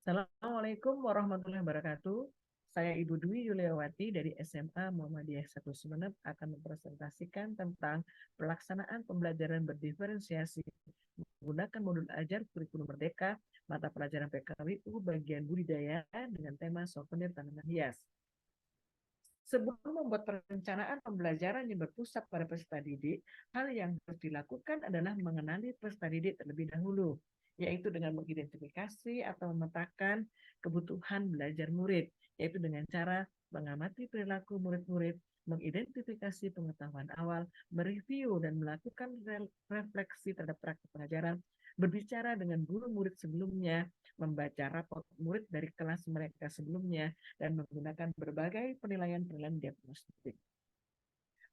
Assalamualaikum warahmatullahi wabarakatuh. Saya Ibu Dwi Yuliawati dari SMA Muhammadiyah 1 Sumeneb akan mempresentasikan tentang pelaksanaan pembelajaran berdiferensiasi menggunakan modul ajar kurikulum merdeka mata pelajaran PKWU bagian budidaya dengan tema souvenir tanaman hias. Sebelum membuat perencanaan pembelajaran yang berpusat pada peserta didik, hal yang harus dilakukan adalah mengenali peserta didik terlebih dahulu, yaitu dengan mengidentifikasi atau memetakan kebutuhan belajar murid, yaitu dengan cara mengamati perilaku murid-murid, mengidentifikasi pengetahuan awal, mereview dan melakukan refleksi terhadap praktik pengajaran, berbicara dengan guru murid sebelumnya, membaca raport murid dari kelas mereka sebelumnya, dan menggunakan berbagai penilaian-penilaian diagnostik.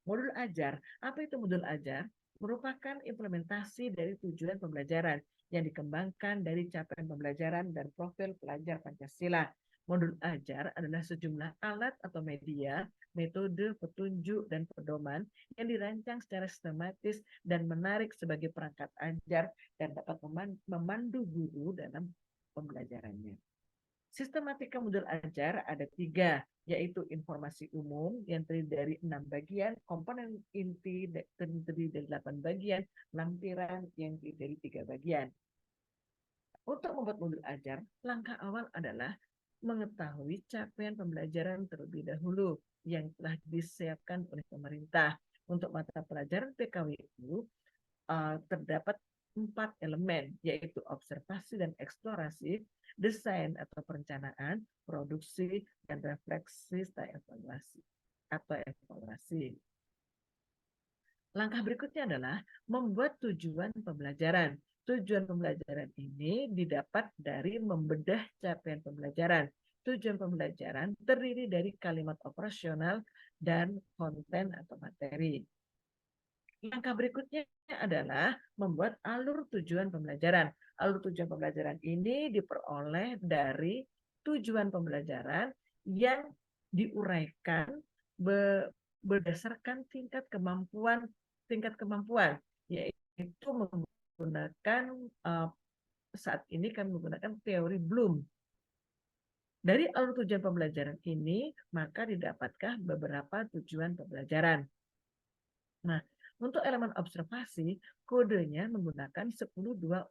Modul ajar, apa itu modul ajar? Merupakan implementasi dari tujuan pembelajaran yang dikembangkan dari capaian pembelajaran dan profil pelajar Pancasila. Modul ajar adalah sejumlah alat atau media, metode, petunjuk, dan pedoman yang dirancang secara sistematis dan menarik sebagai perangkat ajar dan dapat memandu guru dalam pembelajarannya. Sistematika modul ajar ada 3, yaitu informasi umum yang terdiri dari 6 bagian, komponen inti terdiri dari 8 bagian, lampiran yang terdiri dari 3 bagian. Untuk membuat modul ajar, langkah awal adalah mengetahui capaian pembelajaran terlebih dahulu yang telah disiapkan oleh pemerintah. Untuk mata pelajaran PKWU terdapat 4 elemen, yaitu observasi dan eksplorasi, desain atau perencanaan, produksi, dan refleksi serta evaluasi atau evaluasi. Langkah berikutnya adalah membuat tujuan pembelajaran. Tujuan pembelajaran ini didapat dari membedah capaian pembelajaran. Tujuan pembelajaran terdiri dari kalimat operasional dan konten atau materi. Langkah berikutnya adalah membuat alur tujuan pembelajaran. Alur tujuan pembelajaran ini diperoleh dari tujuan pembelajaran yang diuraikan berdasarkan tingkat kemampuan, yaitu menggunakan saat ini kami menggunakan teori Bloom. Dari alur tujuan pembelajaran ini, maka didapatkah beberapa tujuan pembelajaran. Nah, untuk elemen observasi, kodenya menggunakan 10201,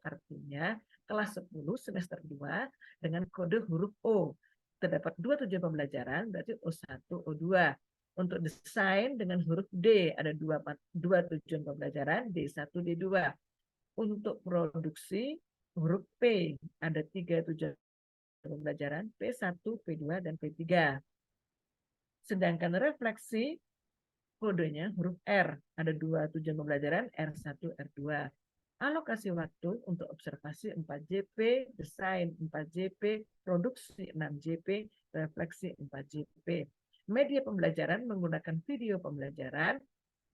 artinya kelas 10 semester 2 dengan kode huruf O. Terdapat 2 tujuan pembelajaran, berarti O1, O2. Untuk desain dengan huruf D, ada 2 tujuan pembelajaran, D1, D2. Untuk produksi, huruf P, ada 3 tujuan pembelajaran, P1, P2, dan P3. Sedangkan refleksi, kodenya huruf R. Ada 2 tujuan pembelajaran, R1, R2. Alokasi waktu untuk observasi 4 JP, desain 4 JP, produksi 6 JP, refleksi 4 JP. Media pembelajaran menggunakan video pembelajaran,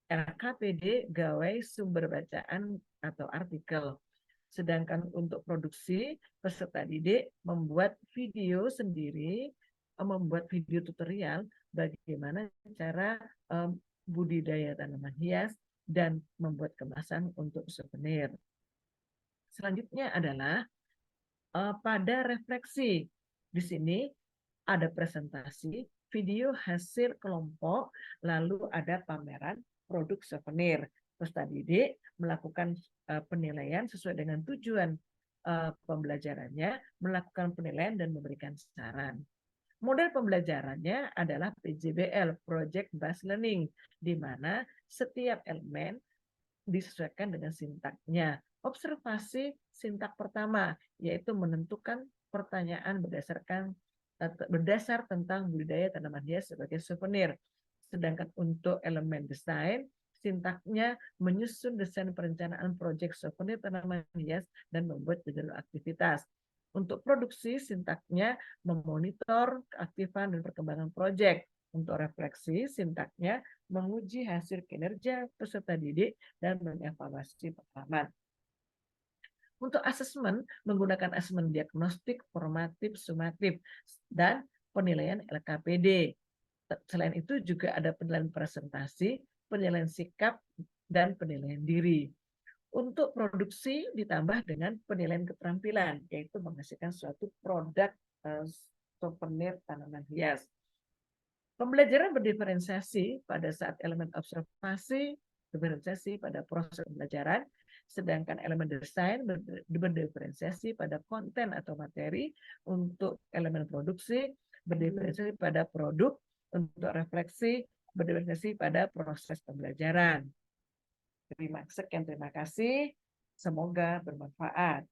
LKPD, gawai sumber bacaan atau artikel. Sedangkan untuk produksi, peserta didik membuat video sendiri, membuat video tutorial bagaimana cara budidaya tanaman hias dan membuat kemasan untuk souvenir. Selanjutnya adalah pada refleksi. Di sini ada presentasi, video hasil kelompok, lalu ada pameran produk souvenir. Peserta didik melakukan penilaian sesuai dengan tujuan pembelajarannya, melakukan penilaian dan memberikan saran. Model pembelajarannya adalah PJBL, Project Based Learning, di mana setiap elemen disesuaikan dengan sintaknya. Observasi sintak pertama, yaitu menentukan pertanyaan berdasar tentang budidaya tanaman hias sebagai souvenir. Sedangkan untuk elemen desain, sintaknya menyusun desain perencanaan proyek souvenir tanaman hias dan membuat jadwal aktivitas. Untuk produksi, sintaknya memonitor keaktifan dan perkembangan proyek. Untuk refleksi, sintaknya menguji hasil kinerja peserta didik dan mengevaluasi pengalaman. Untuk asesmen, menggunakan asesmen diagnostik, formatif, sumatif, dan penilaian LKPD. Selain itu juga ada penilaian presentasi, penilaian sikap, dan penilaian diri. Untuk produksi ditambah dengan penilaian keterampilan, yaitu menghasilkan suatu produk souvenir tanaman hias. Pembelajaran berdiferensiasi pada saat elemen observasi, diferensiasi pada proses pembelajaran, sedangkan elemen desain berdiferensiasi pada konten atau materi. Untuk elemen produksi berdiferensiasi pada produk, untuk refleksi berdiferensiasi pada proses pembelajaran. Sekian, terima kasih. Semoga bermanfaat.